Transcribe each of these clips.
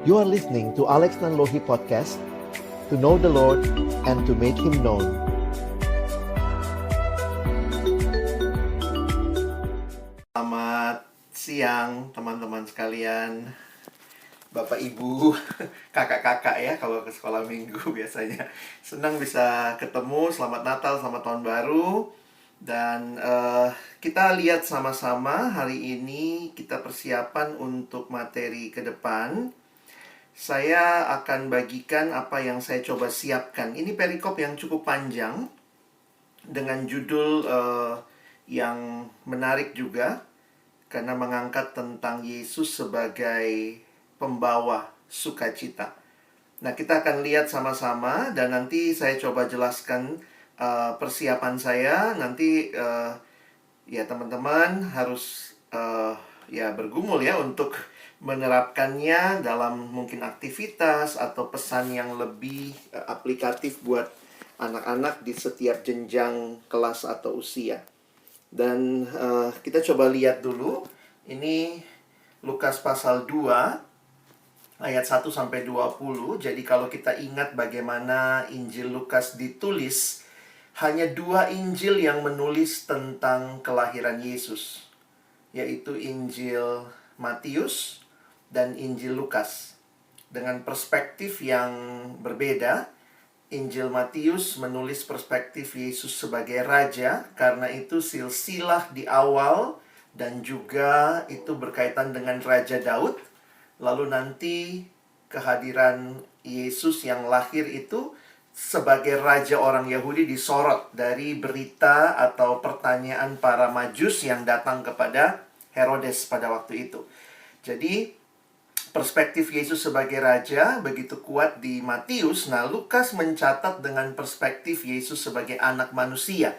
You are listening to Alex Nanlohi Podcast, to know the Lord and to make Him known. Selamat siang teman-teman sekalian, Bapak Ibu, kakak-kakak ya kalau ke sekolah minggu biasanya. Senang bisa ketemu, selamat Natal, selamat Tahun Baru. Dan kita lihat sama-sama hari ini kita persiapan untuk materi ke depan. Saya akan bagikan apa yang saya coba siapkan. Ini perikop yang cukup panjang dengan judul yang menarik juga, karena mengangkat tentang Yesus sebagai pembawa sukacita. Nah, kita akan lihat sama-sama dan nanti saya coba jelaskan persiapan saya. Nanti ya teman-teman harus ya bergumul ya untuk menerapkannya dalam mungkin aktivitas atau pesan yang lebih aplikatif buat anak-anak di setiap jenjang kelas atau usia. Dan kita coba lihat dulu. Ini Lukas pasal 2 ayat 1-20. Jadi kalau kita ingat bagaimana Injil Lukas ditulis, hanya 2 Injil yang menulis tentang kelahiran Yesus, yaitu Injil Matius dan Injil Lukas. Dengan perspektif yang berbeda. Injil Matius menulis perspektif Yesus sebagai raja, karena itu silsilah di awal dan juga itu berkaitan dengan Raja Daud. Lalu nanti kehadiran Yesus yang lahir itu sebagai raja orang Yahudi disorot dari berita atau pertanyaan para Majus yang datang kepada Herodes pada waktu itu. Jadi perspektif Yesus sebagai raja begitu kuat di Matius. Nah, Lukas mencatat dengan perspektif Yesus sebagai anak manusia.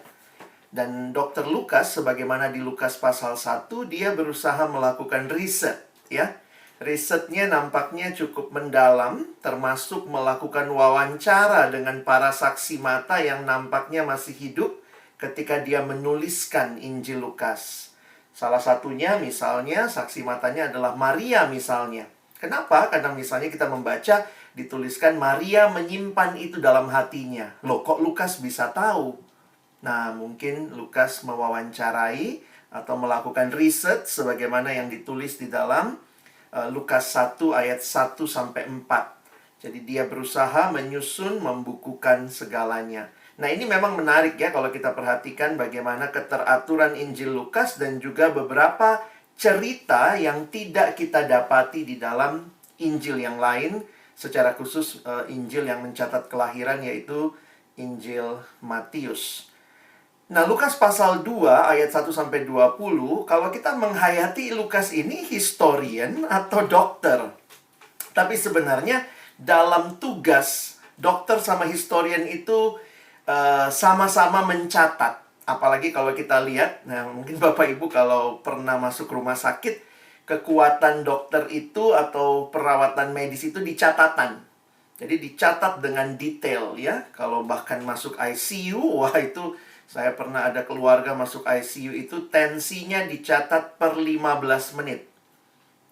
Dan Dr. Lukas, sebagaimana di Lukas pasal 1, dia berusaha melakukan riset, ya. Risetnya nampaknya cukup mendalam, termasuk melakukan wawancara dengan para saksi mata yang nampaknya masih hidup ketika dia menuliskan Injil Lukas. Salah satunya misalnya, saksi matanya adalah Maria misalnya. Kenapa? Karena misalnya kita membaca dituliskan Maria menyimpan itu dalam hatinya. Loh, kok Lukas bisa tahu? Nah, mungkin Lukas mewawancarai atau melakukan riset sebagaimana yang ditulis di dalam Lukas 1 ayat 1-4. Jadi dia berusaha menyusun, membukukan segalanya. Nah, ini memang menarik ya kalau kita perhatikan bagaimana keteraturan Injil Lukas dan juga beberapa cerita yang tidak kita dapati di dalam Injil yang lain, secara khusus Injil yang mencatat kelahiran, yaitu Injil Matius. Nah, Lukas pasal 2 ayat 1-20, kalau kita menghayati Lukas ini historian atau dokter. Tapi sebenarnya dalam tugas, dokter sama historian itu sama-sama mencatat. Apalagi kalau kita lihat, nah mungkin Bapak Ibu kalau pernah masuk rumah sakit, kekuatan dokter itu atau perawatan medis itu di catatan. Jadi dicatat dengan detail ya. Kalau bahkan masuk ICU, wah itu saya pernah ada keluarga masuk ICU itu tensinya dicatat per 15 menit.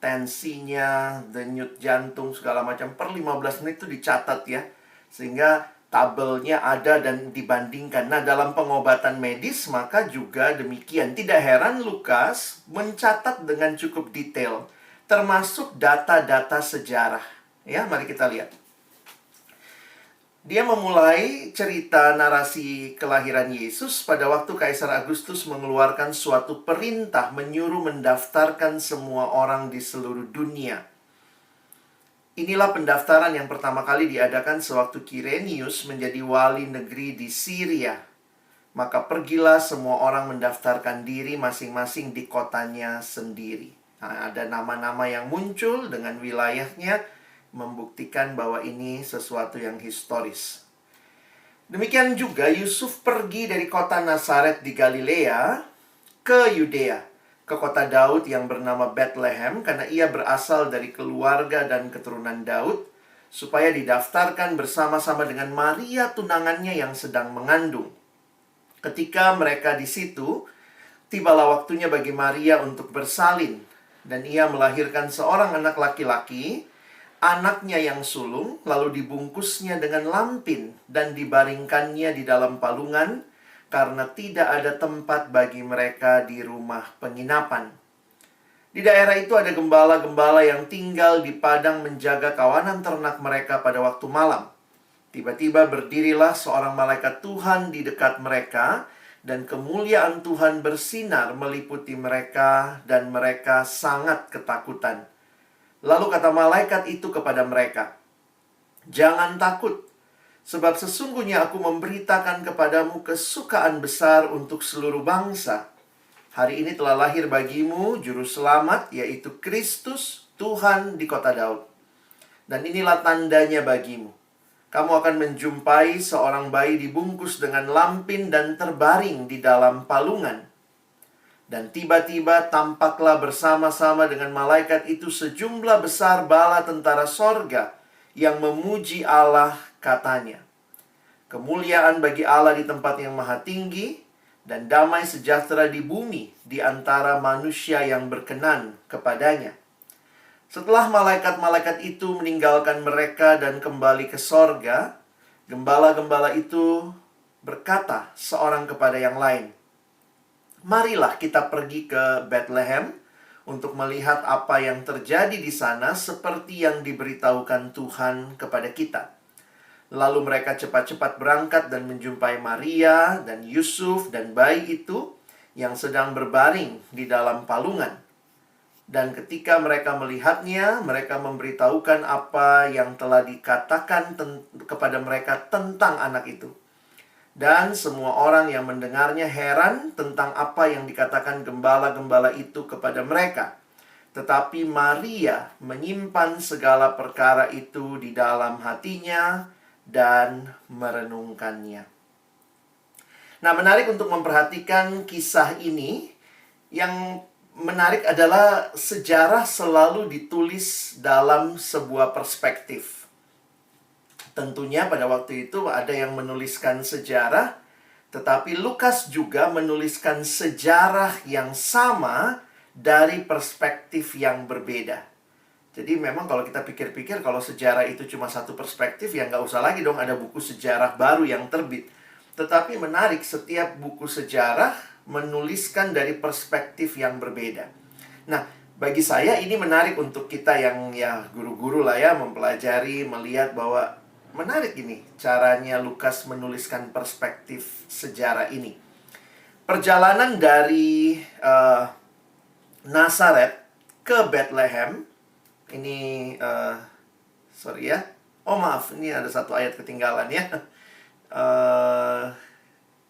Tensinya, denyut jantung segala macam per 15 menit itu dicatat ya. Sehingga tabelnya ada dan dibandingkan. Nah, dalam pengobatan medis maka juga demikian. Tidak heran Lukas mencatat dengan cukup detail, termasuk data-data sejarah. Ya, mari kita lihat. Dia memulai cerita narasi kelahiran Yesus pada waktu Kaisar Agustus mengeluarkan suatu perintah menyuruh mendaftarkan semua orang di seluruh dunia. Inilah pendaftaran yang pertama kali diadakan sewaktu Kirenius menjadi wali negeri di Syria. Maka pergilah semua orang mendaftarkan diri masing-masing di kotanya sendiri. Nah, ada nama-nama yang muncul dengan wilayahnya, membuktikan bahwa ini sesuatu yang historis. Demikian juga Yusuf pergi dari kota Nazaret di Galilea ke Yudea, ke kota Daud yang bernama Bethlehem, karena ia berasal dari keluarga dan keturunan Daud, supaya didaftarkan bersama-sama dengan Maria tunangannya yang sedang mengandung. Ketika mereka di situ, tibalah waktunya bagi Maria untuk bersalin, dan ia melahirkan seorang anak laki-laki. anaknya yang sulung, lalu dibungkusnya dengan lampin dan dibaringkannya di dalam palungan, karena tidak ada tempat bagi mereka di rumah penginapan. Di daerah itu ada gembala-gembala yang tinggal di padang menjaga kawanan ternak mereka pada waktu malam. Tiba-tiba berdirilah seorang malaikat Tuhan di dekat mereka, dan kemuliaan Tuhan bersinar meliputi mereka, dan mereka sangat ketakutan. Lalu kata malaikat itu kepada mereka, "Jangan takut, sebab sesungguhnya aku memberitakan kepadamu kesukaan besar untuk seluruh bangsa. Hari ini telah lahir bagimu juru selamat, yaitu Kristus, Tuhan di kota Daud. Dan inilah tandanya bagimu. Kamu akan menjumpai seorang bayi dibungkus dengan lampin dan terbaring di dalam palungan. Dan tiba-tiba tampaklah bersama-sama dengan malaikat itu sejumlah besar bala tentara sorga yang memuji Allah, katanya, 'Kemuliaan bagi Allah di tempat yang maha tinggi, dan damai sejahtera di bumi di antara manusia yang berkenan kepadanya.' Setelah malaikat-malaikat itu meninggalkan mereka dan kembali ke sorga, gembala-gembala itu berkata seorang kepada yang lain, 'Marilah kita pergi ke Bethlehem untuk melihat apa yang terjadi di sana seperti yang diberitahukan Tuhan kepada kita.' Lalu mereka cepat-cepat berangkat dan menjumpai Maria dan Yusuf dan bayi itu yang sedang berbaring di dalam palungan. Dan ketika mereka melihatnya, mereka memberitahukan apa yang telah dikatakan kepada mereka tentang anak itu. Dan semua orang yang mendengarnya heran tentang apa yang dikatakan gembala-gembala itu kepada mereka. Tetapi Maria menyimpan segala perkara itu di dalam hatinya dan merenungkannya. Nah, menarik untuk memperhatikan kisah ini. Yang menarik adalah sejarah selalu ditulis dalam sebuah perspektif. Tentunya pada waktu itu ada yang menuliskan sejarah, tetapi Lukas juga menuliskan sejarah yang sama dari perspektif yang berbeda. Jadi memang kalau kita pikir-pikir, kalau sejarah itu cuma satu perspektif, ya nggak usah lagi dong ada buku sejarah baru yang terbit. Tetapi menarik, setiap buku sejarah menuliskan dari perspektif yang berbeda. Nah, bagi saya ini menarik untuk kita yang ya guru-guru lah ya, mempelajari, melihat bahwa menarik ini caranya Lukas menuliskan perspektif sejarah ini. Perjalanan dari Nazaret ke Bethlehem ini, sorry ya, oh maaf, ini ada satu ayat ketinggalan ya.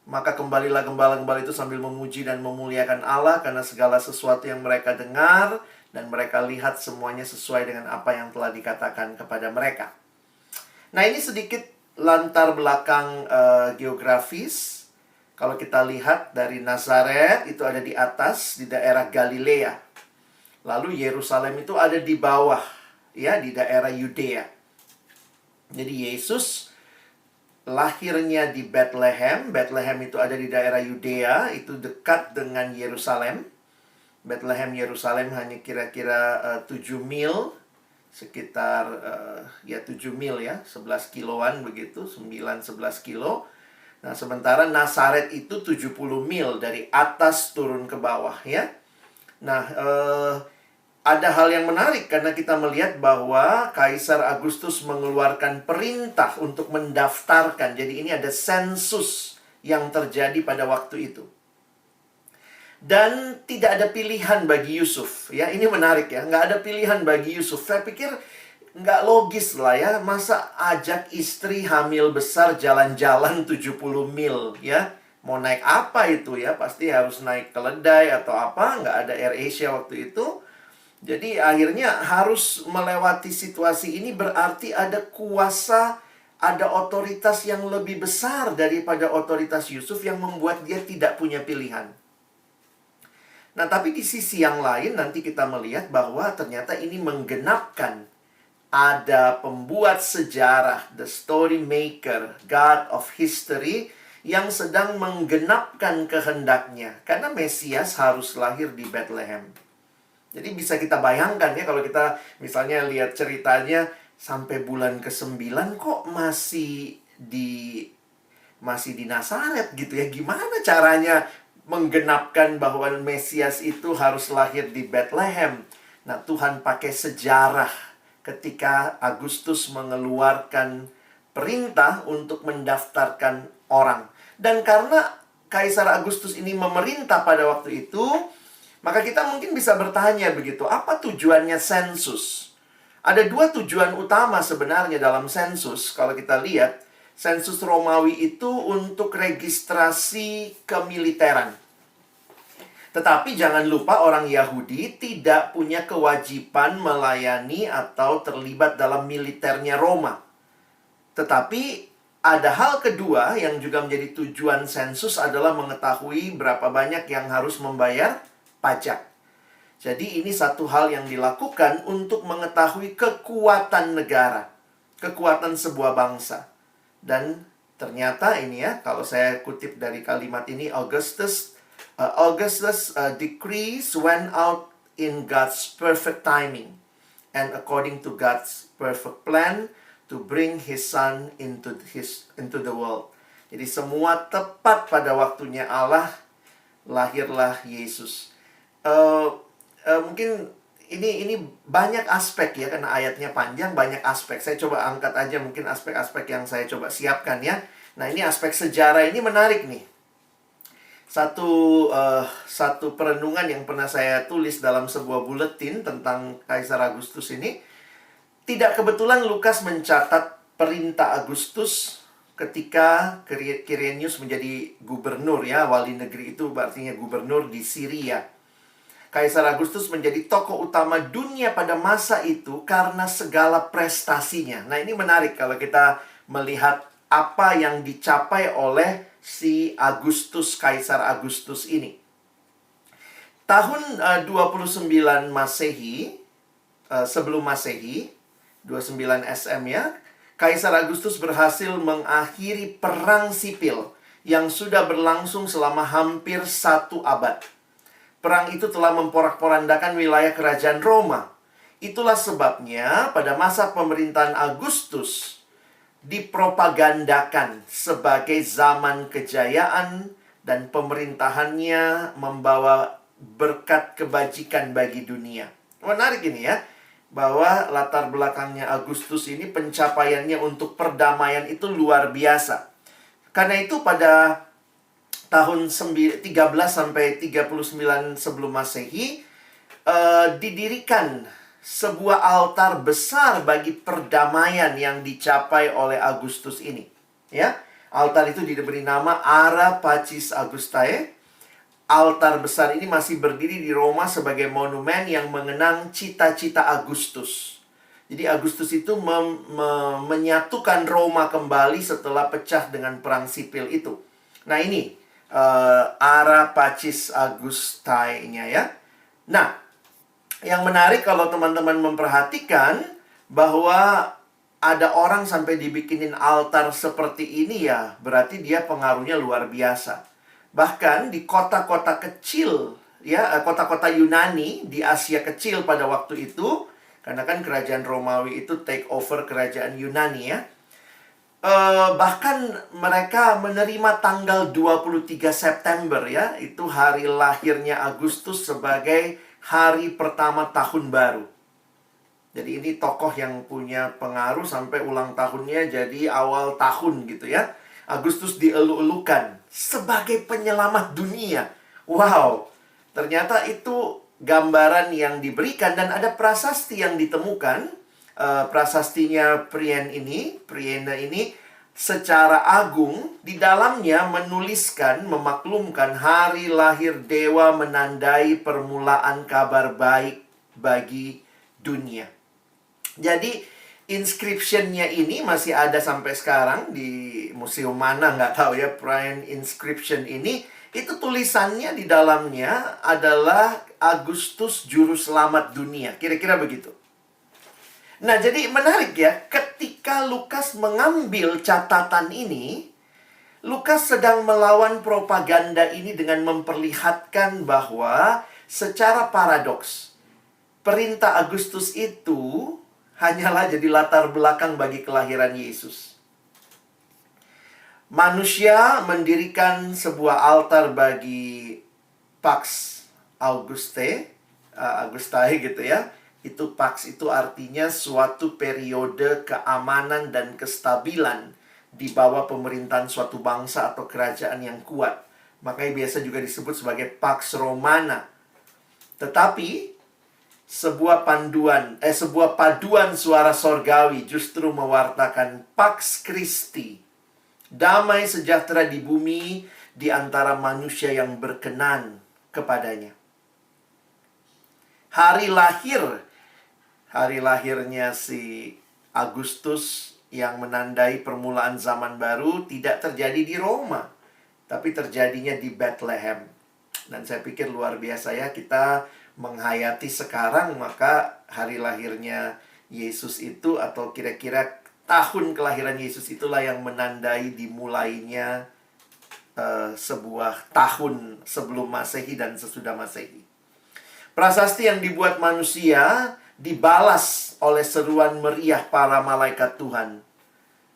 Maka kembalilah gembala-gembala itu sambil memuji dan memuliakan Allah karena segala sesuatu yang mereka dengar dan mereka lihat semuanya sesuai dengan apa yang telah dikatakan kepada mereka. Nah, ini sedikit latar belakang geografis. Kalau kita lihat dari Nazaret itu ada di atas di daerah Galilea. Lalu Yerusalem itu ada di bawah ya, di daerah Yudea. Jadi Yesus lahirnya di Bethlehem. Bethlehem itu ada di daerah Yudea, itu dekat dengan Yerusalem. Bethlehem Yerusalem hanya kira-kira 7 mil, sekitar ya 7 mil ya, 11 kiloan begitu, 9-11 kilo. Nah, sementara Nazaret itu 70 mil dari atas turun ke bawah ya. Nah, ada hal yang menarik karena kita melihat bahwa Kaisar Agustus mengeluarkan perintah untuk mendaftarkan. Jadi ini ada sensus yang terjadi pada waktu itu. Dan tidak ada pilihan bagi Yusuf. Ya, ini menarik ya. Nggak ada pilihan bagi Yusuf. Saya pikir nggak logis lah ya. Masa ajak istri hamil besar jalan-jalan 70 mil ya. Mau naik apa itu ya? Pasti harus naik keledai atau apa. Nggak ada AirAsia waktu itu. Jadi akhirnya harus melewati situasi ini berarti ada kuasa, ada otoritas yang lebih besar daripada otoritas Yusuf yang membuat dia tidak punya pilihan. Nah, tapi di sisi yang lain nanti kita melihat bahwa ternyata ini menggenapkan. Ada pembuat sejarah, the story maker, God of history, yang sedang menggenapkan kehendaknya. Karena Mesias harus lahir di Bethlehem. Jadi bisa kita bayangkan ya, kalau kita misalnya lihat ceritanya, sampai bulan ke-9 kok masih di Nazaret gitu ya. Gimana caranya menggenapkan bahwa Mesias itu harus lahir di Bethlehem? Nah, Tuhan pakai sejarah ketika Agustus mengeluarkan perintah untuk mendaftarkan orang. Dan karena Kaisar Agustus ini memerintah pada waktu itu, maka kita mungkin bisa bertanya begitu, apa tujuannya sensus? Ada dua tujuan utama sebenarnya dalam sensus. Kalau kita lihat, sensus Romawi itu untuk registrasi kemiliteran. Tetapi jangan lupa orang Yahudi tidak punya kewajiban melayani atau terlibat dalam militernya Roma. Tetapi ada hal kedua yang juga menjadi tujuan sensus adalah mengetahui berapa banyak yang harus membayar pajak. Jadi ini satu hal yang dilakukan untuk mengetahui kekuatan negara, kekuatan sebuah bangsa. Dan ternyata ini ya, kalau saya kutip dari kalimat ini, Augustus' decrees went out in God's perfect timing and according to God's perfect plan to bring His Son into the world. Jadi semua tepat pada waktunya Allah, lahirlah Yesus. Mungkin ini banyak aspek ya, karena ayatnya panjang, banyak aspek. Saya coba angkat aja mungkin aspek-aspek yang saya coba siapkan ya. Nah, ini aspek sejarah ini menarik nih. Satu perenungan yang pernah saya tulis dalam sebuah buletin tentang Kaisar Agustus ini. Tidak kebetulan Lukas mencatat perintah Agustus ketika Quirinius menjadi gubernur ya. Wali negeri itu artinya gubernur di Syria. Kaisar Agustus menjadi tokoh utama dunia pada masa itu karena segala prestasinya. Nah, ini menarik kalau kita melihat apa yang dicapai oleh si Agustus, Kaisar Agustus ini. Tahun 29 Masehi, sebelum Masehi, 29 SM ya, Kaisar Agustus berhasil mengakhiri perang sipil yang sudah berlangsung selama hampir 1 abad. Perang itu telah memporak-porandakan wilayah kerajaan Roma. Itulah sebabnya pada masa pemerintahan Agustus dipropagandakan sebagai zaman kejayaan dan pemerintahannya membawa berkat kebajikan bagi dunia. Menarik ini ya, bahwa latar belakangnya Agustus ini pencapaiannya untuk perdamaian itu luar biasa. Karena itu pada tahun 13 sampai 39 sebelum Masehi didirikan sebuah altar besar bagi perdamaian yang dicapai oleh Agustus ini. Ya, altar itu diberi nama Ara Pacis Augustae. Altar besar ini masih berdiri di Roma sebagai monumen yang mengenang cita-cita Agustus. Jadi Agustus itu menyatukan Roma kembali setelah pecah dengan perang sipil itu. Nah ini Ara Pacis Augustae-nya ya. Nah, yang menarik kalau teman-teman memperhatikan bahwa ada orang sampai dibikinin altar seperti ini ya, berarti dia pengaruhnya luar biasa. Bahkan di kota-kota kecil, ya, kota-kota Yunani di Asia Kecil pada waktu itu, karena kan kerajaan Romawi itu take over kerajaan Yunani ya. Bahkan mereka menerima tanggal 23 September ya, itu hari lahirnya Agustus sebagai hari pertama tahun baru. Jadi ini tokoh yang punya pengaruh sampai ulang tahunnya jadi awal tahun gitu ya. Agustus dielu-elukan sebagai penyelamat dunia. Wow, ternyata itu gambaran yang diberikan dan ada prasasti yang ditemukan. Prasastinya Priena ini secara agung di dalamnya menuliskan, memaklumkan hari lahir dewa menandai permulaan kabar baik bagi dunia. Jadi inscription-nya ini masih ada sampai sekarang di museum mana nggak tahu ya. Priena inscription ini, itu tulisannya di dalamnya adalah Agustus Juru Selamat Dunia, kira-kira begitu. Nah, jadi menarik ya, ketika Lukas mengambil catatan ini, Lukas sedang melawan propaganda ini dengan memperlihatkan bahwa secara paradoks, perintah Agustus itu hanyalah jadi latar belakang bagi kelahiran Yesus. Manusia mendirikan sebuah altar bagi Pax Augustae gitu ya. Itu Pax itu artinya suatu periode keamanan dan kestabilan di bawah pemerintahan suatu bangsa atau kerajaan yang kuat. Makanya biasa juga disebut sebagai Pax Romana. Tetapi sebuah paduan suara sorgawi justru mewartakan Pax Christi, damai sejahtera di bumi di antara manusia yang berkenan kepadanya. Hari lahirnya si Agustus yang menandai permulaan zaman baru tidak terjadi di Roma, tapi terjadinya di Bethlehem. Dan saya pikir luar biasa ya, kita menghayati sekarang, maka hari lahirnya Yesus itu atau kira-kira tahun kelahiran Yesus itulah yang menandai dimulainya sebuah tahun sebelum Masehi dan sesudah Masehi. Prasasti yang dibuat manusia dibalas oleh seruan meriah para malaikat Tuhan.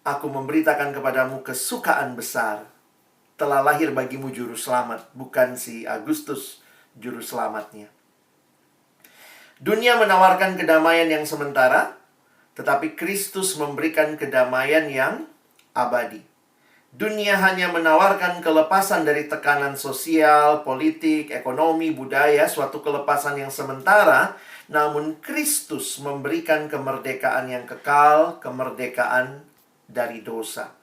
Aku memberitakan kepadamu kesukaan besar. Telah lahir bagimu juru selamat, bukan si Agustus juru selamatnya. Dunia menawarkan kedamaian yang sementara, tetapi Kristus memberikan kedamaian yang abadi. Dunia hanya menawarkan kelepasan dari tekanan sosial, politik, ekonomi, budaya, suatu kelepasan yang sementara, namun Kristus memberikan kemerdekaan yang kekal, kemerdekaan dari dosa.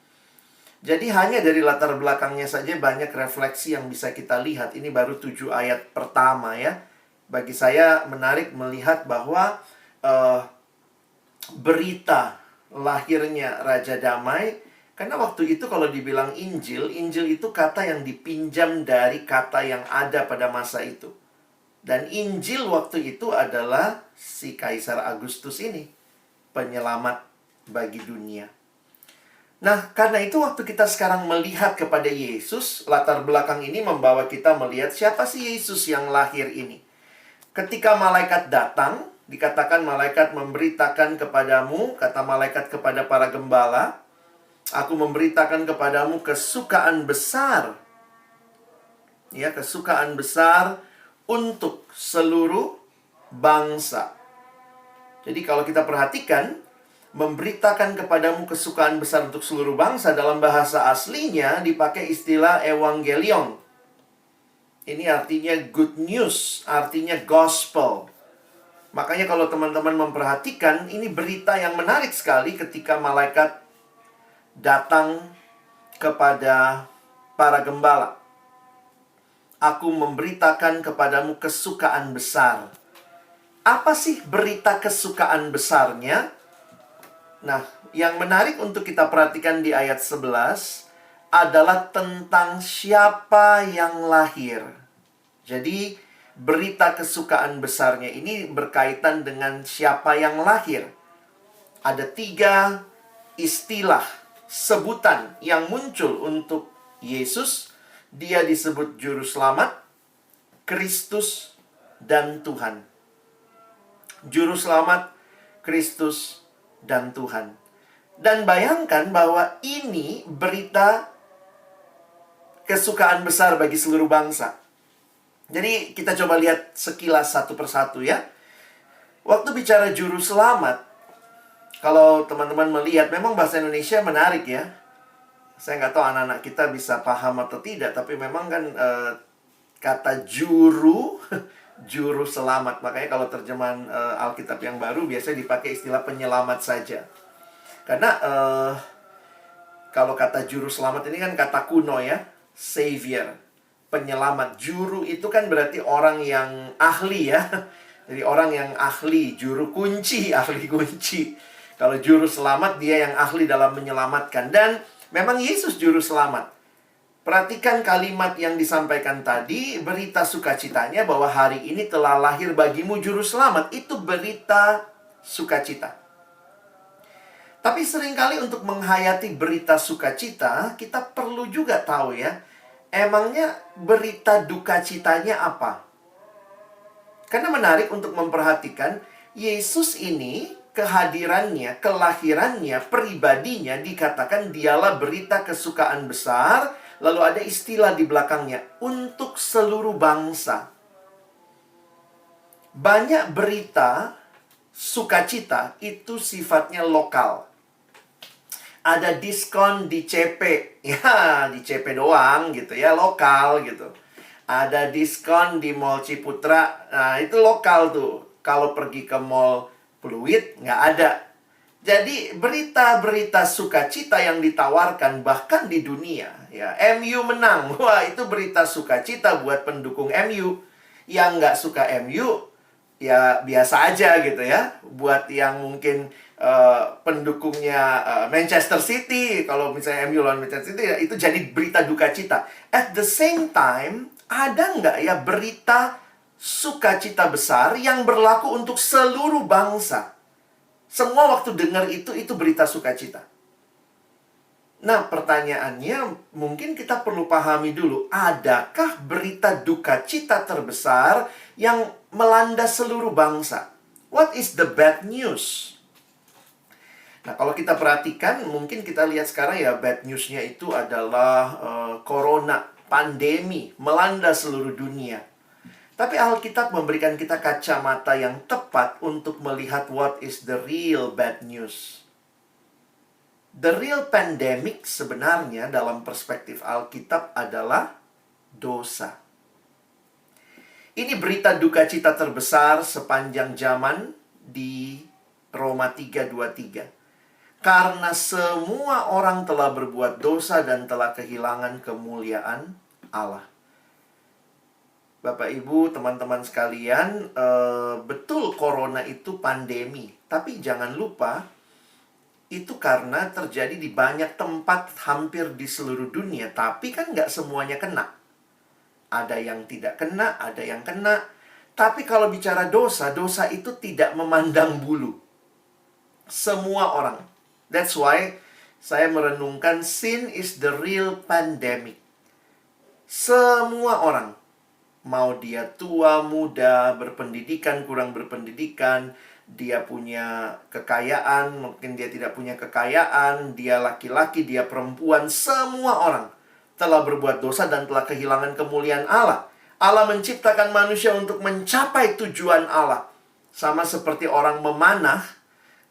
Jadi hanya dari latar belakangnya saja banyak refleksi yang bisa kita lihat. Ini baru 7 ayat pertama ya. Bagi saya menarik melihat bahwa berita lahirnya Raja Damai, karena waktu itu kalau dibilang Injil, Injil itu kata yang dipinjam dari kata yang ada pada masa itu. Dan Injil waktu itu adalah si Kaisar Agustus ini, penyelamat bagi dunia. Nah, karena itu waktu kita sekarang melihat kepada Yesus, latar belakang ini membawa kita melihat siapa sih Yesus yang lahir ini. Ketika malaikat datang, dikatakan malaikat memberitakan kepadamu, kata malaikat kepada para gembala, aku memberitakan kepadamu kesukaan besar. Ya, kesukaan besar untuk seluruh bangsa. Jadi kalau kita perhatikan, memberitakan kepadamu kesukaan besar untuk seluruh bangsa, dalam bahasa aslinya dipakai istilah evangelion. Ini artinya good news, artinya gospel. Makanya kalau teman-teman memperhatikan, ini berita yang menarik sekali ketika malaikat datang kepada para gembala. Aku memberitakan kepadamu kesukaan besar. Apa sih berita kesukaan besarnya? Nah, yang menarik untuk kita perhatikan di ayat 11 adalah tentang siapa yang lahir. Jadi, berita kesukaan besarnya ini berkaitan dengan siapa yang lahir. Ada 3 istilah, sebutan yang muncul untuk Yesus. Dia disebut Juru Selamat, Kristus, dan Tuhan. Juru Selamat, Kristus, dan Tuhan. Dan bayangkan bahwa ini berita kesukaan besar bagi seluruh bangsa. Jadi kita coba lihat sekilas satu persatu ya. Waktu bicara Juru Selamat, kalau teman-teman melihat, memang bahasa Indonesia menarik ya. Saya nggak tahu anak-anak kita bisa paham atau tidak, tapi memang kan kata juru, juru selamat. Makanya kalau terjemahan Alkitab yang baru biasanya dipakai istilah penyelamat saja. Karena kalau kata juru selamat ini kan kata kuno ya, savior, penyelamat. Juru itu kan berarti orang yang ahli ya. Jadi orang yang ahli, juru kunci, ahli kunci. Kalau juru selamat, dia yang ahli dalam menyelamatkan. Dan memang Yesus juru selamat. Perhatikan kalimat yang disampaikan tadi, berita sukacitanya bahwa hari ini telah lahir bagimu juru selamat. Itu berita sukacita. Tapi seringkali untuk menghayati berita sukacita, kita perlu juga tahu ya, emangnya berita duka citanya apa? Karena menarik untuk memperhatikan, Yesus ini kehadirannya, kelahirannya, pribadinya dikatakan dialah berita kesukaan besar. Lalu ada istilah di belakangnya, untuk seluruh bangsa. Banyak berita sukacita itu sifatnya lokal. Ada diskon di CP. Ya, di CP doang gitu ya, lokal gitu. Ada diskon di Mall Ciputra. Nah, itu lokal tuh. Kalau pergi ke Mall Pluit, nggak ada. Jadi, berita-berita sukacita yang ditawarkan bahkan di dunia. Ya, MU menang. Wah, itu berita sukacita buat pendukung MU. Yang nggak suka MU, ya biasa aja gitu ya. Buat yang mungkin pendukungnya Manchester City, kalau misalnya MU lawan Manchester City, ya, itu jadi berita duka cita. At the same time, ada nggak ya berita sukacita besar yang berlaku untuk seluruh bangsa? Semua waktu dengar itu berita sukacita. Nah, pertanyaannya mungkin kita perlu pahami dulu, adakah berita duka cita terbesar yang melanda seluruh bangsa? What is the bad news? Nah, kalau kita perhatikan, mungkin kita lihat sekarang ya, bad news-nya itu adalah corona, pandemi, melanda seluruh dunia. Tapi Alkitab memberikan kita kacamata yang tepat untuk melihat what is the real bad news. The real pandemic sebenarnya dalam perspektif Alkitab adalah dosa. Ini berita duka cita terbesar sepanjang zaman di Roma 3:23. Karena semua orang telah berbuat dosa dan telah kehilangan kemuliaan Allah. Bapak, Ibu, teman-teman sekalian, betul corona itu pandemi. Tapi jangan lupa, itu karena terjadi di banyak tempat hampir di seluruh dunia. Tapi kan nggak semuanya kena. Ada yang tidak kena, ada yang kena. Tapi kalau bicara dosa, dosa itu tidak memandang bulu. Semua orang. That's why saya merenungkan sin is the real pandemic. Semua orang, mau dia tua, muda, berpendidikan, kurang berpendidikan, dia punya kekayaan, mungkin dia tidak punya kekayaan, dia laki-laki, dia perempuan, semua orang telah berbuat dosa dan telah kehilangan kemuliaan Allah. Allah menciptakan manusia untuk mencapai tujuan Allah. Sama seperti orang memanah,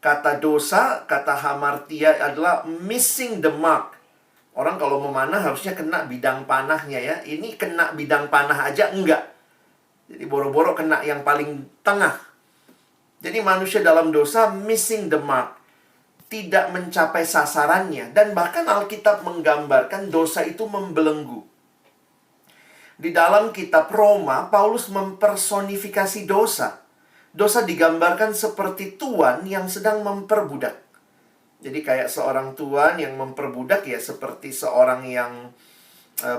kata dosa, kata hamartia adalah missing the mark. Orang kalau memanah harusnya kena bidang panahnya ya. Ini kena bidang panah aja enggak. Jadi boro-boro kena yang paling tengah. Jadi manusia dalam dosa missing the mark. Tidak mencapai sasarannya. Dan bahkan Alkitab menggambarkan dosa itu membelenggu. Di dalam kitab Roma, Paulus mempersonifikasi dosa. Dosa digambarkan seperti tuan yang sedang memperbudak. Jadi kayak seorang tuan yang memperbudak ya, seperti seorang yang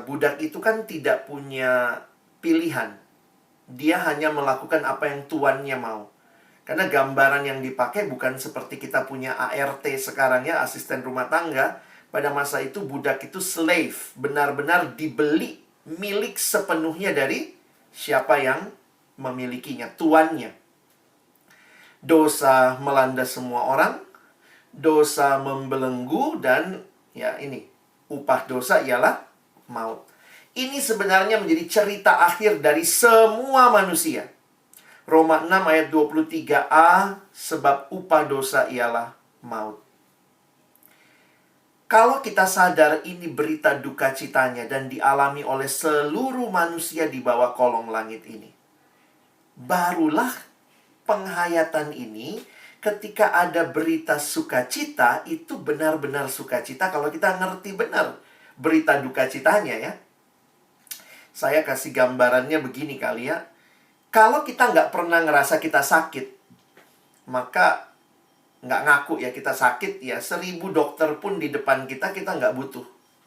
budak itu kan tidak punya pilihan. Dia hanya melakukan apa yang tuannya mau. Karena gambaran yang dipakai bukan seperti kita punya ART sekarang ya, asisten rumah tangga. Pada masa itu budak itu slave, benar-benar dibeli, milik sepenuhnya dari siapa yang memilikinya, tuannya. Dosa melanda semua orang, dosa membelenggu, dan ya ini, upah dosa ialah maut. Ini sebenarnya menjadi cerita akhir dari semua manusia. Roma 6 ayat 23a, sebab upah dosa ialah maut. Kalau kita sadar ini berita duka citanya dan dialami oleh seluruh manusia di bawah kolong langit ini, barulah penghayatan ini, ketika ada berita sukacita, itu benar-benar sukacita kalau kita ngerti benar berita duka citanya ya. Saya kasih gambarannya begini kali ya. Kalau kita nggak pernah ngerasa kita sakit, maka nggak ngaku ya kita sakit ya. 1000 dokter pun di depan kita, kita nggak butuh.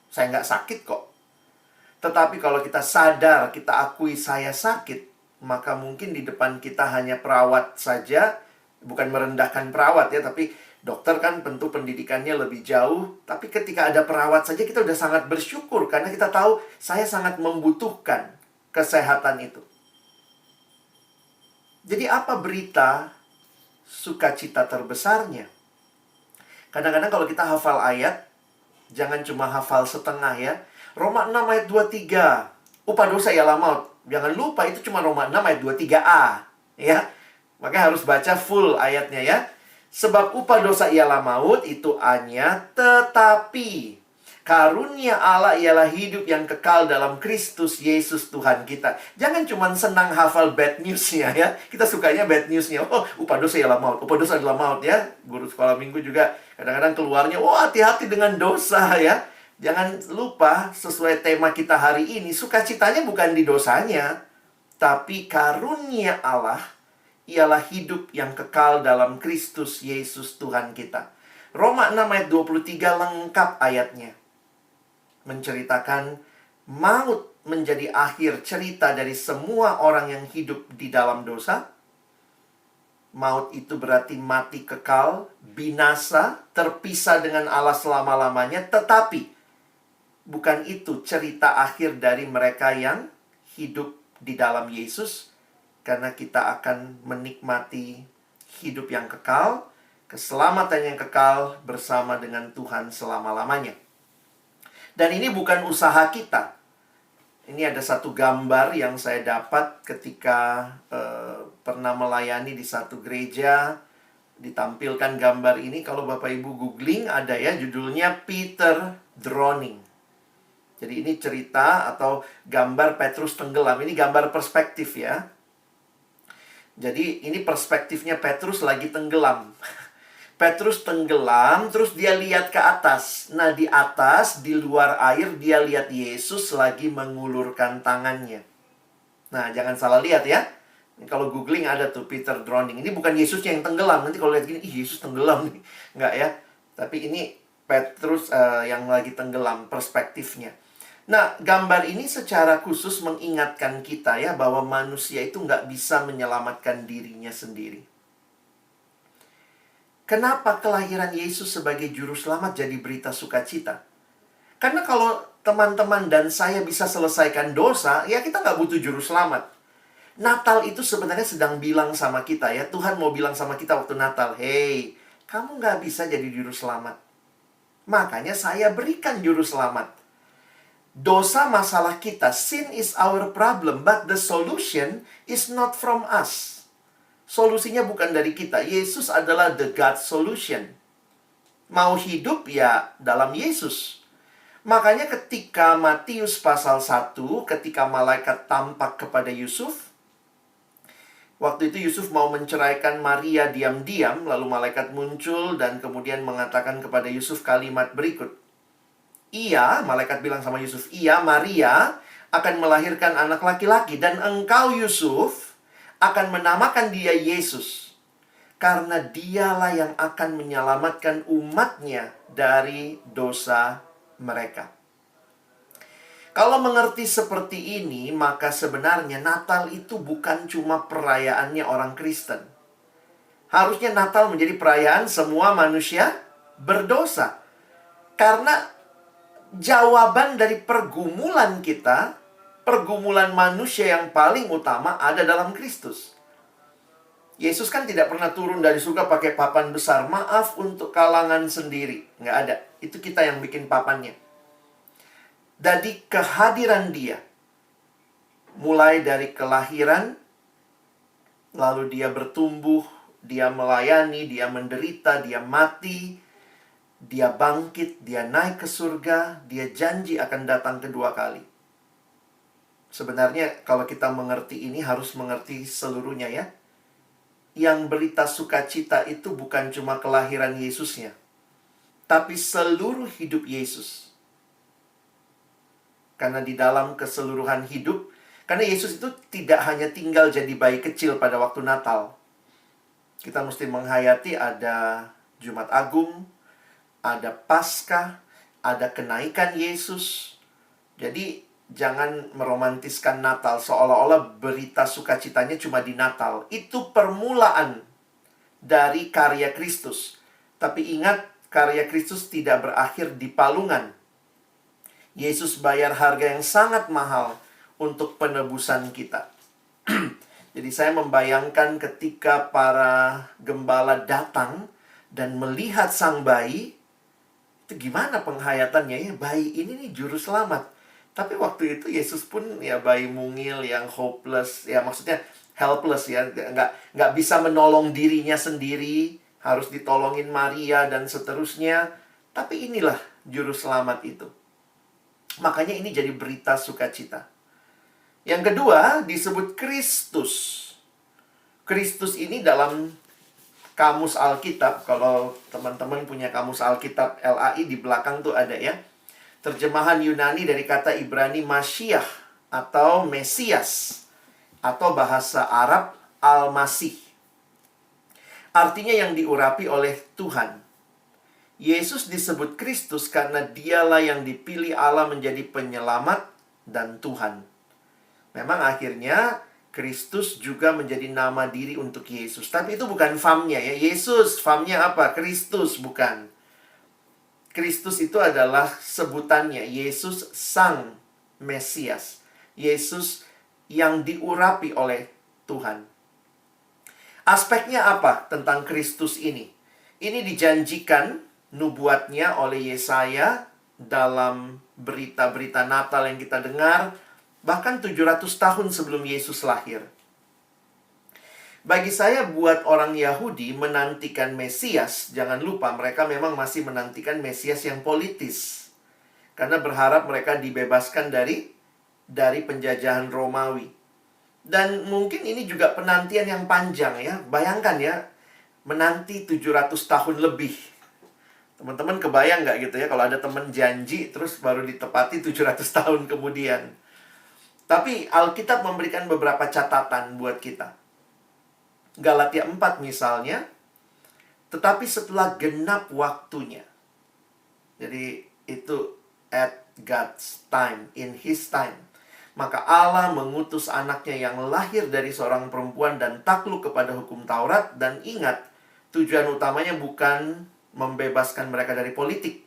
Saya nggak sakit kok. Tetapi kalau kita sadar, kita akui saya sakit, maka mungkin di depan kita hanya perawat saja. Bukan merendahkan perawat ya, tapi dokter kan tentu pendidikannya lebih jauh. Tapi ketika ada perawat saja kita udah sangat bersyukur, karena kita tahu saya sangat membutuhkan kesehatan itu. Jadi apa berita sukacita terbesarnya. Kadang-kadang kalau kita hafal ayat, jangan cuma hafal setengah ya. Roma 6 ayat 23, upah dosa ialah maut. Jangan lupa itu cuma Roma 6 ayat 23a. Ya, makanya harus baca full ayatnya ya. Sebab upah dosa ialah maut, itu A-nya, tetapi karunia Allah ialah hidup yang kekal dalam Kristus Yesus Tuhan kita. Jangan cuma senang hafal bad news-nya ya. Kita sukanya bad news-nya. Oh, upah dosa ialah maut. Upah dosa adalah maut ya. Guru sekolah minggu juga kadang-kadang keluarnya, oh hati-hati dengan dosa ya. Jangan lupa, sesuai tema kita hari ini, sukacitanya bukan di dosanya, tapi karunia Allah ialah hidup yang kekal dalam Kristus Yesus Tuhan kita. Roma 6 ayat 23 lengkap ayatnya. Menceritakan maut menjadi akhir cerita dari semua orang yang hidup di dalam dosa. Maut itu berarti mati kekal, binasa, terpisah dengan Allah selama-lamanya. Tetapi bukan itu cerita akhir dari mereka yang hidup di dalam Yesus. Karena kita akan menikmati hidup yang kekal, keselamatan yang kekal bersama dengan Tuhan selama-lamanya. Dan ini bukan usaha kita. Ini ada satu gambar yang saya dapat ketika pernah melayani di satu gereja. Ditampilkan gambar ini, kalau Bapak Ibu googling ada ya, judulnya Peter Drowning. Jadi ini cerita atau gambar Petrus tenggelam. Ini gambar perspektif ya. Jadi ini perspektifnya Petrus lagi tenggelam. Petrus tenggelam, terus dia lihat ke atas. Nah, di atas, di luar air, dia lihat Yesus lagi mengulurkan tangannya. Nah, jangan salah lihat ya. Kalau googling ada tuh Peter Drowning. Ini bukan Yesusnya yang tenggelam. Nanti kalau lihat gini, ih Yesus tenggelam nih. Enggak ya. Tapi ini Petrus yang lagi tenggelam, perspektifnya. Nah, gambar ini secara khusus mengingatkan kita ya, bahwa manusia itu nggak bisa menyelamatkan dirinya sendiri. Kenapa kelahiran Yesus sebagai juru selamat jadi berita sukacita? Karena kalau teman-teman dan saya bisa selesaikan dosa, ya kita nggak butuh juru selamat. Natal itu sebenarnya sedang bilang sama kita ya, Tuhan mau bilang sama kita waktu Natal, hey, kamu nggak bisa jadi juru selamat. Makanya saya berikan juru selamat. Dosa masalah kita, sin is our problem, but the solution is not from us. Solusinya bukan dari kita. Yesus adalah the God solution. Mau hidup ya dalam Yesus. Makanya ketika Matius pasal 1, ketika malaikat tampak kepada Yusuf, waktu itu Yusuf mau menceraikan Maria diam-diam, lalu malaikat muncul dan kemudian mengatakan kepada Yusuf kalimat berikut. Ia, malaikat bilang sama Yusuf, ia, Maria, akan melahirkan anak laki-laki. Dan engkau, Yusuf, akan menamakan dia Yesus. Karena dialah yang akan menyelamatkan umatnya dari dosa mereka. Kalau mengerti seperti ini, maka sebenarnya Natal itu bukan cuma perayaannya orang Kristen. Harusnya Natal menjadi perayaan semua manusia berdosa. Karena jawaban dari pergumulan kita, pergumulan manusia yang paling utama ada dalam Kristus. Yesus kan tidak pernah turun dari surga pakai papan besar. Maaf untuk kalangan sendiri. Nggak ada. Itu kita yang bikin papannya. Jadi kehadiran dia, mulai dari kelahiran, lalu dia bertumbuh, dia melayani, dia menderita, dia mati, dia bangkit, dia naik ke surga, dia janji akan datang kedua kali. Sebenarnya kalau kita mengerti ini harus mengerti seluruhnya ya. Yang berita sukacita itu bukan cuma kelahiran Yesusnya, tapi seluruh hidup Yesus. Karena di dalam keseluruhan hidup, karena Yesus itu tidak hanya tinggal jadi bayi kecil pada waktu Natal. Kita mesti menghayati ada Jumat Agung, ada Paskah, ada kenaikan Yesus. Jadi jangan meromantiskan Natal seolah-olah berita sukacitanya cuma di Natal. Itu permulaan dari karya Kristus. Tapi ingat, karya Kristus tidak berakhir di palungan. Yesus bayar harga yang sangat mahal untuk penebusan kita. Jadi saya membayangkan ketika para gembala datang dan melihat sang bayi, itu gimana penghayatannya ya, bayi ini nih juru selamat. Tapi waktu itu Yesus pun ya bayi mungil yang hopeless, ya maksudnya helpless ya, nggak bisa menolong dirinya sendiri, harus ditolongin Maria dan seterusnya. Tapi inilah juru selamat itu. Makanya ini jadi berita sukacita. Yang kedua disebut Kristus. Kristus ini dalam kamus Alkitab, kalau teman-teman punya kamus Alkitab LAI di belakang tuh ada ya. Terjemahan Yunani dari kata Ibrani Mashiach atau Mesias, atau bahasa Arab Al-Masih. Artinya yang diurapi oleh Tuhan. Yesus disebut Kristus karena dialah yang dipilih Allah menjadi penyelamat dan Tuhan. Memang akhirnya Kristus juga menjadi nama diri untuk Yesus. Tapi itu bukan famnya ya. Yesus, famnya apa? Kristus, bukan. Kristus itu adalah sebutannya. Yesus Sang Mesias. Yesus yang diurapi oleh Tuhan. Aspeknya apa tentang Kristus ini? Ini dijanjikan nubuatnya oleh Yesaya dalam berita-berita Natal yang kita dengar. Bahkan 700 tahun sebelum Yesus lahir. Bagi saya, buat orang Yahudi menantikan Mesias, jangan lupa mereka memang masih menantikan Mesias yang politis. Karena berharap mereka dibebaskan dari penjajahan Romawi. Dan mungkin ini juga penantian yang panjang ya. Bayangkan ya, menanti 700 tahun lebih. Teman-teman kebayang nggak gitu ya, kalau ada teman janji terus baru ditepati 700 tahun kemudian. Tapi Alkitab memberikan beberapa catatan buat kita. Galatia 4 misalnya, tetapi setelah genap waktunya. Jadi itu at God's time, in His time. Maka Allah mengutus anaknya yang lahir dari seorang perempuan dan takluk kepada hukum Taurat. Dan ingat, tujuan utamanya bukan membebaskan mereka dari politik.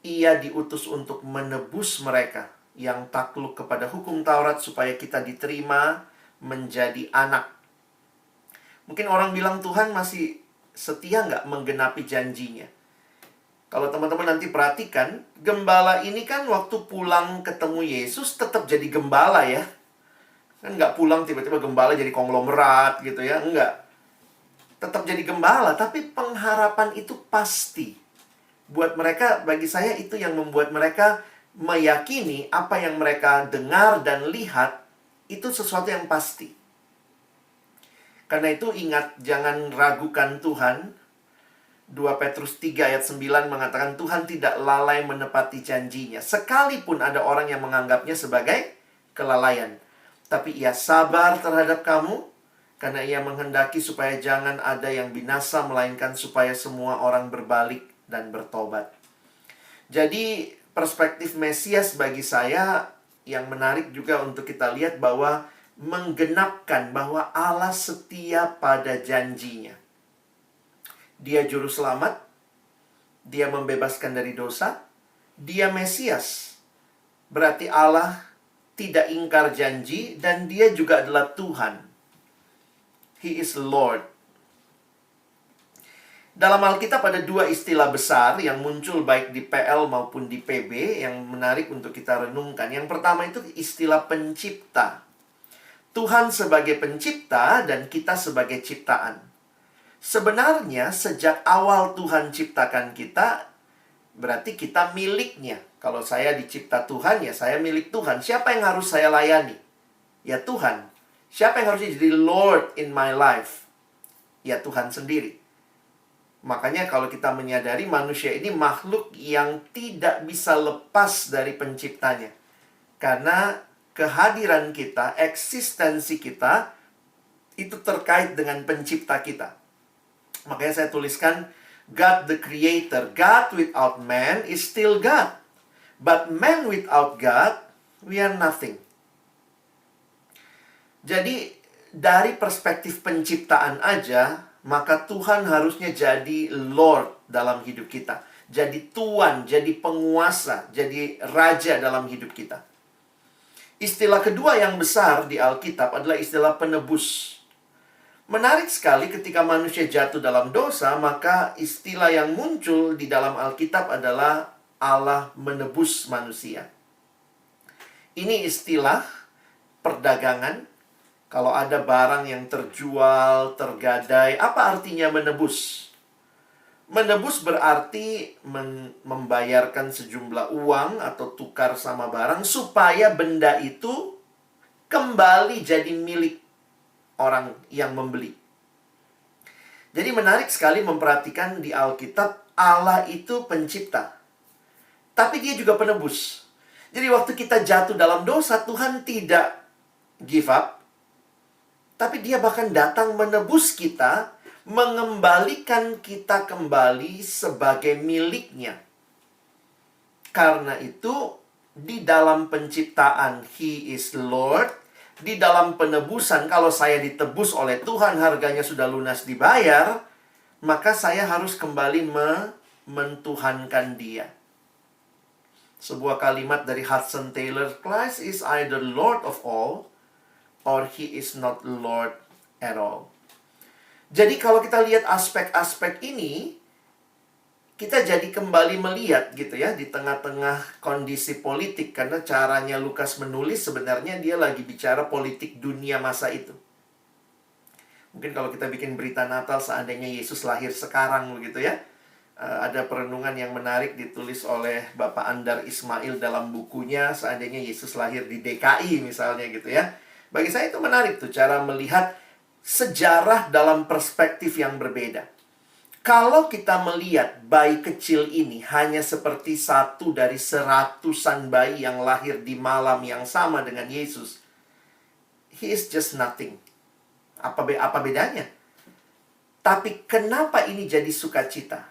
Ia diutus untuk menebus mereka yang takluk kepada hukum Taurat supaya kita diterima menjadi anak. Mungkin orang bilang Tuhan masih setia nggak menggenapi janjinya. Kalau teman-teman nanti perhatikan, gembala ini kan waktu pulang ketemu Yesus tetap jadi gembala ya. Kan nggak pulang tiba-tiba gembala jadi konglomerat gitu ya, enggak. Tetap jadi gembala, tapi pengharapan itu pasti. Buat mereka, bagi saya itu yang membuat mereka meyakini apa yang mereka dengar dan lihat itu sesuatu yang pasti. Karena itu ingat, jangan ragukan Tuhan. 2 Petrus 3 ayat 9 mengatakan Tuhan tidak lalai menepati janjinya. Sekalipun ada orang yang menganggapnya sebagai kelalaian. Tapi ia sabar terhadap kamu, karena ia menghendaki supaya jangan ada yang binasa, melainkan supaya semua orang berbalik dan bertobat. Jadi perspektif Mesias bagi saya yang menarik juga untuk kita lihat bahwa menggenapkan bahwa Allah setia pada janjinya. Dia juru selamat, dia membebaskan dari dosa, dia Mesias. Berarti Allah tidak ingkar janji dan dia juga adalah Tuhan. He is Lord. Dalam Alkitab ada dua istilah besar yang muncul baik di PL maupun di PB yang menarik untuk kita renungkan. Yang pertama itu istilah pencipta. Tuhan sebagai pencipta dan kita sebagai ciptaan. Sebenarnya sejak awal Tuhan ciptakan kita, berarti kita miliknya. Kalau saya dicipta Tuhan, ya saya milik Tuhan. Siapa yang harus saya layani? Ya Tuhan. Siapa yang harusnya jadi Lord in my life? Ya Tuhan sendiri. Makanya kalau kita menyadari manusia ini makhluk yang tidak bisa lepas dari penciptanya. Karena kehadiran kita, eksistensi kita, itu terkait dengan pencipta kita. Makanya saya tuliskan, God the Creator. God without man is still God. But man without God, we are nothing. Jadi, dari perspektif penciptaan aja, maka Tuhan harusnya jadi Lord dalam hidup kita. Jadi Tuan, jadi penguasa, jadi Raja dalam hidup kita. Istilah kedua yang besar di Alkitab adalah istilah penebus. Menarik sekali ketika manusia jatuh dalam dosa, maka istilah yang muncul di dalam Alkitab adalah Allah menebus manusia. Ini istilah perdagangan. Kalau ada barang yang terjual, tergadai, apa artinya menebus? Menebus berarti membayarkan sejumlah uang atau tukar sama barang supaya benda itu kembali jadi milik orang yang membeli. Jadi menarik sekali memperhatikan di Alkitab, Allah itu pencipta. Tapi dia juga penebus. Jadi waktu kita jatuh dalam dosa, Tuhan tidak give up. Tapi dia bahkan datang menebus kita, mengembalikan kita kembali sebagai miliknya. Karena itu, di dalam penciptaan, He is Lord. Di dalam penebusan, kalau saya ditebus oleh Tuhan, harganya sudah lunas dibayar, maka saya harus kembali mentuhankan dia. Sebuah kalimat dari Hudson Taylor, Christ is either Lord of all, or He is not Lord at all. Jadi kalau kita lihat aspek-aspek ini, kita jadi kembali melihat gitu ya, di tengah-tengah kondisi politik. Karena caranya Lukas menulis sebenarnya dia lagi bicara politik dunia masa itu. Mungkin kalau kita bikin berita Natal seandainya Yesus lahir sekarang begitu ya. Ada perenungan yang menarik ditulis oleh Bapak Andar Ismail dalam bukunya seandainya Yesus lahir di DKI misalnya gitu ya. Bagi saya itu menarik tuh cara melihat sejarah dalam perspektif yang berbeda. Kalau kita melihat bayi kecil ini hanya seperti satu dari seratusan bayi yang lahir di malam yang sama dengan Yesus, he is just nothing. Apa bedanya? Tapi kenapa ini jadi sukacita?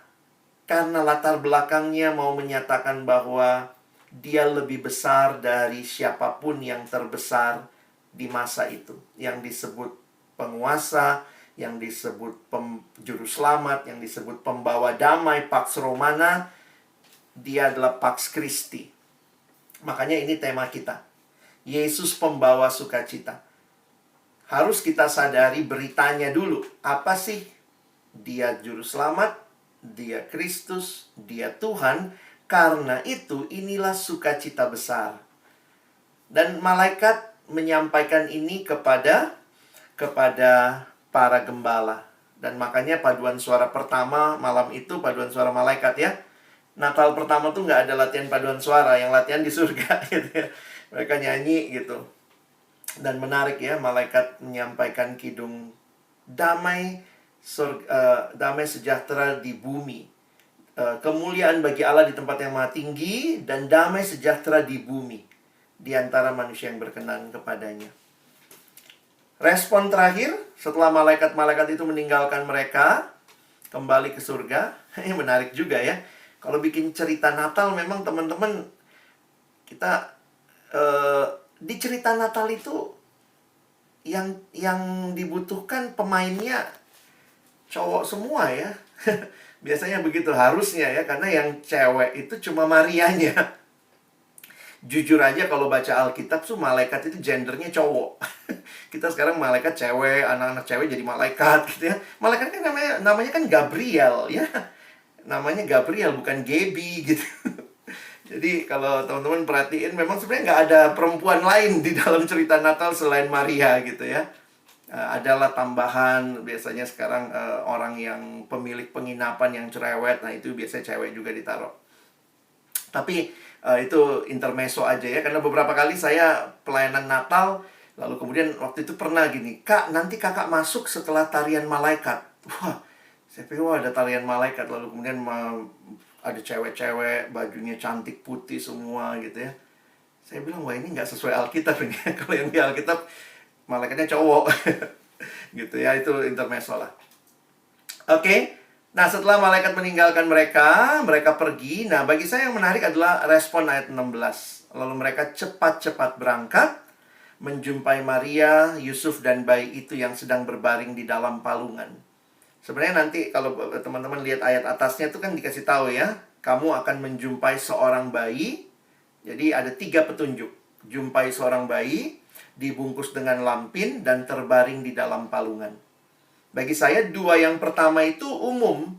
Karena latar belakangnya mau menyatakan bahwa dia lebih besar dari siapapun yang terbesar di masa itu. Yang disebut penguasa, yang disebut juru selamat, yang disebut pembawa damai, Pax Romana, dia adalah Pax Christi. Makanya ini tema kita. Yesus pembawa sukacita. Harus kita sadari beritanya dulu. Apa sih? Dia juru selamat, dia Kristus, dia Tuhan. Karena itu inilah sukacita besar. Dan malaikat menyampaikan ini kepada para gembala. Dan makanya paduan suara pertama malam itu paduan suara malaikat ya. Natal pertama tuh nggak ada latihan paduan suara, yang latihan di surga gitu ya. Mereka nyanyi gitu. Dan menarik ya, malaikat menyampaikan kidung damai sejahtera di bumi. Kemuliaan bagi Allah di tempat yang maha tinggi dan damai sejahtera di bumi di antara manusia yang berkenan kepadanya. Respon terakhir, setelah malaikat-malaikat itu meninggalkan mereka, kembali ke surga. Ini menarik juga ya. Kalau bikin cerita Natal, memang teman-teman, kita di cerita Natal itu yang dibutuhkan pemainnya cowok semua ya. Biasanya begitu harusnya ya, karena yang cewek itu cuma Marianya. Jujur aja kalau baca Alkitab tuh malaikat itu gendernya cowok. Kita sekarang malaikat cewek, anak-anak cewek jadi malaikat gitu ya. Malaikat kan namanya kan Gabriel ya. Namanya Gabriel bukan Gaby gitu. Jadi kalau teman-teman perhatiin memang sebenarnya nggak ada perempuan lain di dalam cerita Natal selain Maria gitu ya. Adalah tambahan biasanya sekarang orang yang pemilik penginapan yang cerewet. Nah itu biasanya cewek juga ditaruh. Tapi itu intermezzo aja ya. Karena beberapa kali saya pelayanan Natal, lalu kemudian waktu itu pernah gini, Kak, nanti kakak masuk setelah tarian malaikat. Wah, saya pikir wah ada tarian malaikat. Lalu kemudian ada cewek-cewek, bajunya cantik putih semua gitu ya. Saya bilang, wah ini nggak sesuai Alkitab ini. Kalau yang di Alkitab, malaikatnya cowok. Gitu ya, itu intermezzo lah. Oke. Nah, setelah malaikat meninggalkan mereka, mereka pergi. Nah, bagi saya yang menarik adalah respon ayat 16. Lalu mereka cepat-cepat berangkat, menjumpai Maria, Yusuf, dan bayi itu yang sedang berbaring di dalam palungan. Sebenarnya nanti kalau teman-teman lihat ayat atasnya itu kan dikasih tahu ya, kamu akan menjumpai seorang bayi. Jadi ada 3 petunjuk. jumpai seorang bayi, dibungkus dengan lampin, dan terbaring di dalam palungan. Bagi saya, dua yang pertama itu umum.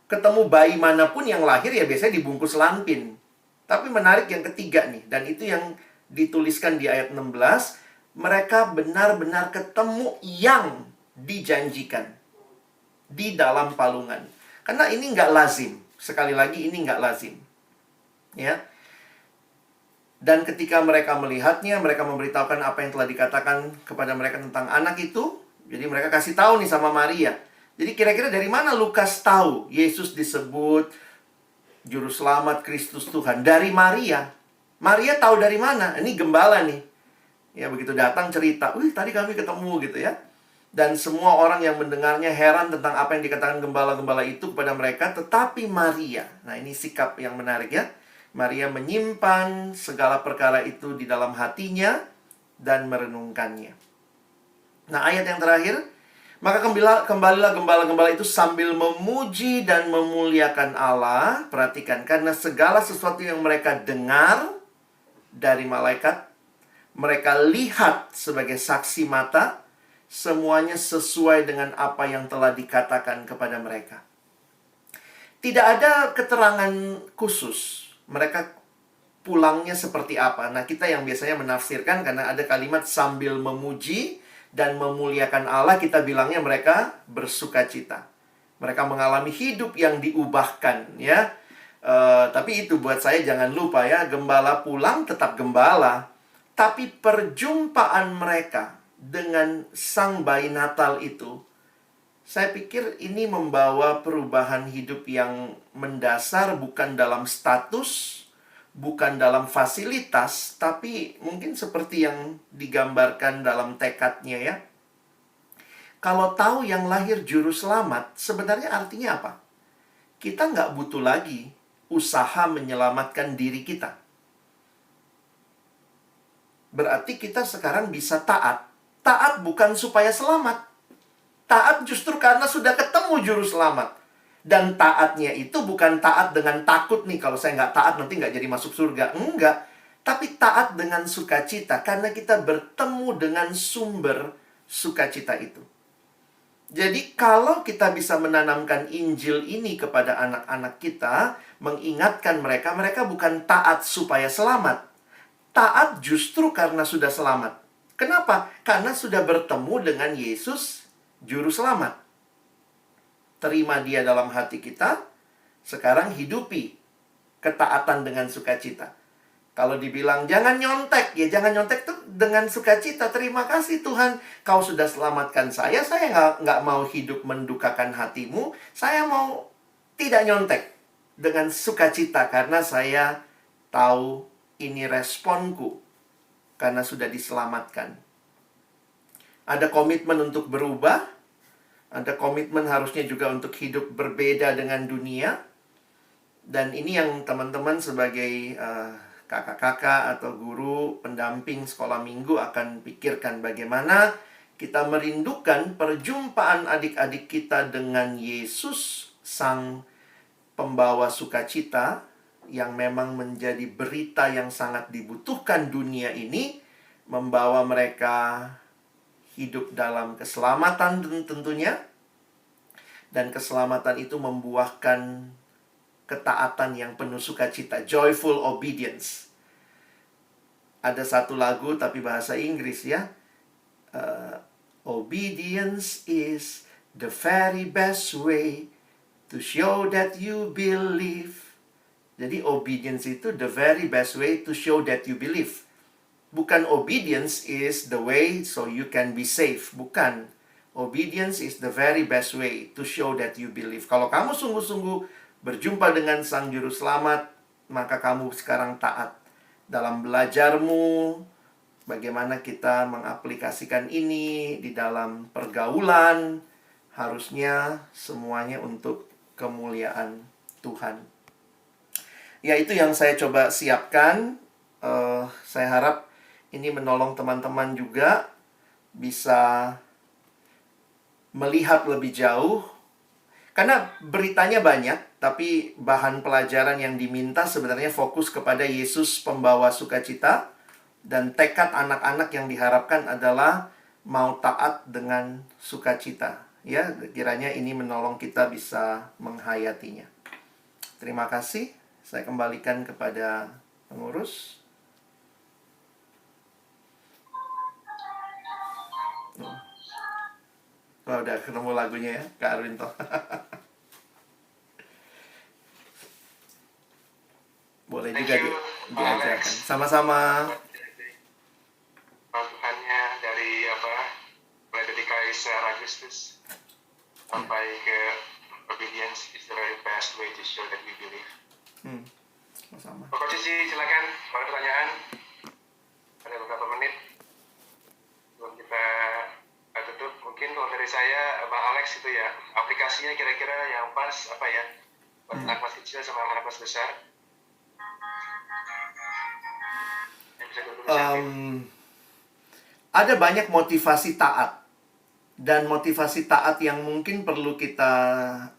Ketemu bayi manapun yang lahir ya biasanya dibungkus lampin. Tapi menarik yang ketiga nih, dan itu yang dituliskan di ayat 16, mereka benar-benar ketemu yang dijanjikan di dalam palungan. Karena ini nggak lazim. Sekali lagi, ini nggak lazim. Ya. Dan ketika mereka melihatnya, mereka memberitahukan apa yang telah dikatakan kepada mereka tentang anak itu. Jadi mereka kasih tahu nih sama Maria. Jadi kira-kira dari mana Lukas tahu Yesus disebut Juru Selamat Kristus Tuhan? Dari Maria. Maria tahu dari mana? Ini gembala nih. Ya, begitu datang cerita, "Wih, tadi kami ketemu," gitu ya. Dan semua orang yang mendengarnya heran tentang apa yang dikatakan gembala-gembala itu kepada mereka. Tetapi Maria, nah ini sikap yang menarik ya. Maria menyimpan segala perkara itu di dalam hatinya dan merenungkannya. Nah, ayat yang terakhir, maka kembalilah gembala-gembala itu sambil memuji dan memuliakan Allah. Perhatikan, karena segala sesuatu yang mereka dengar dari malaikat, mereka lihat sebagai saksi mata, semuanya sesuai dengan apa yang telah dikatakan kepada mereka. Tidak ada keterangan khusus mereka pulangnya seperti apa. Nah, kita yang biasanya menafsirkan, karena ada kalimat sambil memuji dan memuliakan Allah, kita bilangnya mereka bersukacita. Mereka mengalami hidup yang diubahkan, ya. Tapi itu buat saya jangan lupa ya, gembala pulang tetap gembala. Tapi perjumpaan mereka dengan sang bayi Natal itu, saya pikir ini membawa perubahan hidup yang mendasar, bukan dalam status, bukan dalam fasilitas, tapi mungkin seperti yang digambarkan dalam tekadnya ya. Kalau tahu yang lahir juru selamat, sebenarnya artinya apa? Kita nggak butuh lagi usaha menyelamatkan diri kita. Berarti kita sekarang bisa taat. Taat bukan supaya selamat. Taat justru karena sudah ketemu juru selamat. Dan taatnya itu bukan taat dengan takut nih, kalau saya nggak taat nanti nggak jadi masuk surga. Enggak. Tapi taat dengan sukacita, karena kita bertemu dengan sumber sukacita itu. Jadi kalau kita bisa menanamkan Injil ini kepada anak-anak kita, mengingatkan mereka, mereka bukan taat supaya selamat. Taat justru karena sudah selamat. Kenapa? Karena sudah bertemu dengan Yesus, Juru Selamat. Terima dia dalam hati kita, sekarang hidupi ketaatan dengan sukacita. Kalau dibilang jangan nyontek, ya jangan nyontek tuh dengan sukacita. Terima kasih Tuhan, kau sudah selamatkan saya nggak mau hidup mendukakan hatimu. Saya mau tidak nyontek dengan sukacita, karena saya tahu ini responku, karena sudah diselamatkan. Ada komitmen untuk berubah. Ada komitmen harusnya juga untuk hidup berbeda dengan dunia. Dan ini yang teman-teman sebagai kakak-kakak atau guru pendamping sekolah minggu akan pikirkan, bagaimana kita merindukan perjumpaan adik-adik kita dengan Yesus, sang pembawa sukacita, yang memang menjadi berita yang sangat dibutuhkan dunia ini, membawa mereka hidup dalam keselamatan tentunya. Dan keselamatan itu membuahkan ketaatan yang penuh sukacita. Joyful obedience. Ada satu lagu tapi bahasa Inggris ya. Obedience is the very best way to show that you believe. Jadi obedience itu the very best way to show that you believe. Bukan obedience is the way so you can be safe. Bukan. Obedience is the very best way to show that you believe. Kalau kamu sungguh-sungguh berjumpa dengan Sang Juru Selamat, maka kamu sekarang taat dalam belajarmu. Bagaimana kita mengaplikasikan ini di dalam pergaulan. Harusnya semuanya untuk kemuliaan Tuhan. Ya, itu yang saya coba siapkan. Saya harap ini menolong teman-teman juga bisa melihat lebih jauh. Karena beritanya banyak, tapi bahan pelajaran yang diminta sebenarnya fokus kepada Yesus pembawa sukacita. Dan tekad anak-anak yang diharapkan adalah mau taat dengan sukacita. Ya, kiranya ini menolong kita bisa menghayatinya. Terima kasih. Saya kembalikan kepada pengurus. Oh, udah ketemu lagunya ya, Kak Arwinto. Boleh juga diajarkan. Sama-sama. Tuhannya dari mulai dari Kaisar Augustus sampai ke obedience is the very best way to show that we believe. Sama-sama. Coach Cici, silakan kalau ada pertanyaan. Ada beberapa menit sebelum kita tutup. Mungkin kalau dari saya, Bang Alex itu ya, aplikasinya kira-kira yang pas apa ya buat anak kelas kecil sama anak kelas besar. Yang bisa ada banyak motivasi taat. Dan motivasi taat yang mungkin perlu kita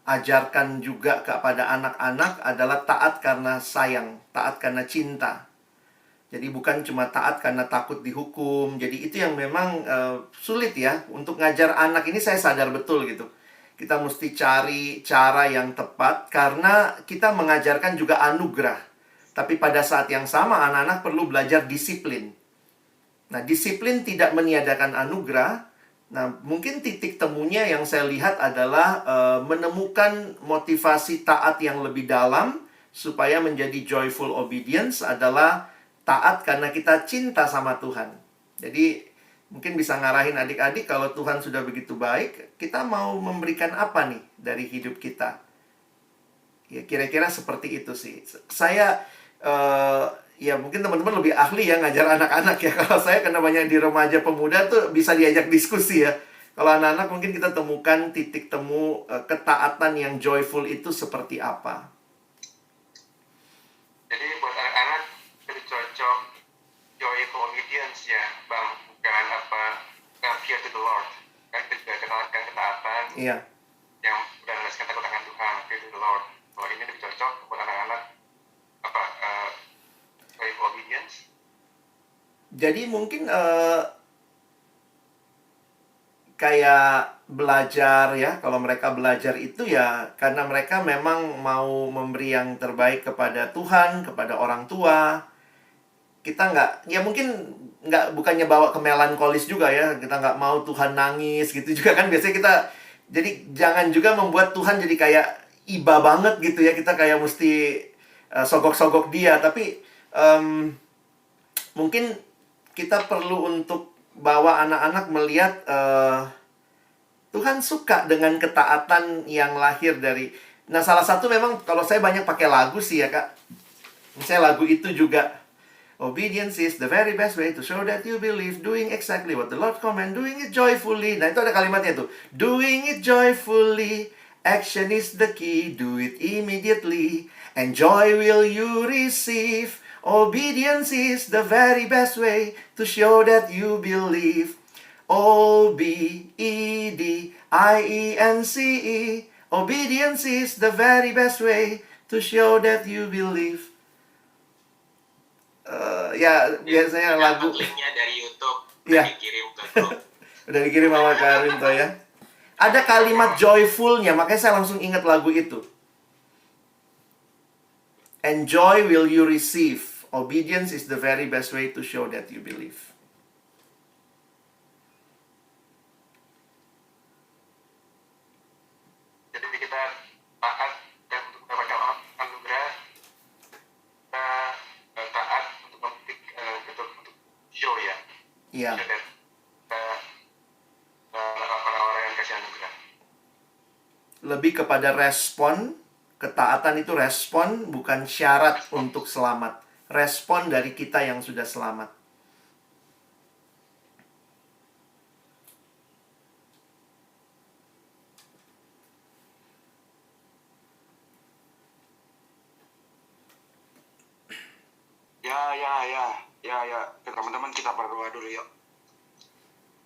ajarkan juga kepada anak-anak adalah taat karena sayang, taat karena cinta. Jadi bukan cuma taat karena takut dihukum. Jadi itu yang memang sulit ya. Untuk ngajar anak ini saya sadar betul gitu. Kita mesti cari cara yang tepat karena kita mengajarkan juga anugerah. Tapi pada saat yang sama anak-anak perlu belajar disiplin. Nah, disiplin tidak meniadakan anugerah. Nah, mungkin titik temunya yang saya lihat adalah menemukan motivasi taat yang lebih dalam supaya menjadi joyful obedience adalah taat karena kita cinta sama Tuhan. Jadi, mungkin bisa ngarahin adik-adik kalau Tuhan sudah begitu baik, kita mau memberikan apa nih dari hidup kita? Ya, kira-kira seperti itu sih. Saya ya mungkin teman-teman lebih ahli ya ngajar anak-anak ya. Kalau saya karena banyak di remaja pemuda tuh bisa diajak diskusi ya. Kalau anak-anak mungkin kita temukan titik temu ketaatan yang joyful itu seperti apa. Jadi buat anak-anak lebih cocok joyful obedience ya, Bang. Bukan fear to the Lord. Kan juga kenalkan ketaatan. Iya. Yang berdasarkan takut akan Tuhan, fear to the Lord. Kalau ini lebih cocok buat anak-anak joyful obedience. Jadi mungkin kayak belajar ya. Kalau mereka belajar itu ya karena mereka memang mau memberi yang terbaik kepada Tuhan, kepada orang tua. Kita bukannya bawa ke melankolis juga ya. Kita nggak mau Tuhan nangis gitu juga kan. Biasanya kita, jadi jangan juga membuat Tuhan jadi kayak iba banget gitu ya. Kita kayak mesti sogok-sogok dia. Tapi mungkin kita perlu untuk bawa anak-anak melihat Tuhan suka dengan ketaatan yang lahir dari. Nah, salah satu memang kalau saya banyak pakai lagu sih ya, Kak. Misalnya lagu itu juga, obedience is the very best way to show that you believe, doing exactly what the Lord command, doing it joyfully. Nah, itu ada kalimatnya tuh. Doing it joyfully, action is the key, do it immediately, and joy will you receive. Obedience is the very best way to show that you believe. Obedience. Obedience is the very best way to show that you believe. Ya, biasanya lagu. Linknya dari YouTube Ya. dikirim ke grup. Udah dikirim sama Kak Arinto ya. Ada kalimat joyfulnya, makanya saya langsung ingat lagu itu. And joy will you receive. Obedience is the very best way to show that you believe. Jadi kita taat dan untuk mendapatkan anugerah, kita taat untuk memetik untuk show ya. Iya. Dan orang-orang yang kasih anugerah. Lebih kepada respon. Ketaatan itu respon, bukan syarat untuk selamat. Respon dari kita yang sudah selamat. Ya. Teman-teman kita berdoa dulu yuk.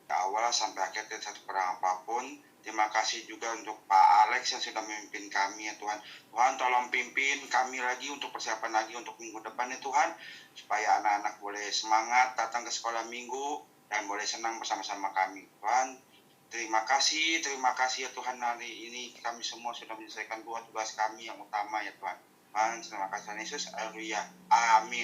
Ya Allah. awal sampai akhir tidak satu kurang apapun. Terima kasih juga untuk Pak Alex yang sudah memimpin kami ya Tuhan. Tuhan tolong pimpin kami lagi untuk persiapan lagi untuk minggu depan ya Tuhan. Supaya anak-anak boleh semangat datang ke sekolah minggu dan boleh senang bersama-sama kami. Tuhan, terima kasih ya Tuhan, hari ini kami semua sudah menyelesaikan 2 tugas kami yang utama ya Tuhan. Tuhan, terima kasih Tuhan Yesus, haleluya, amin.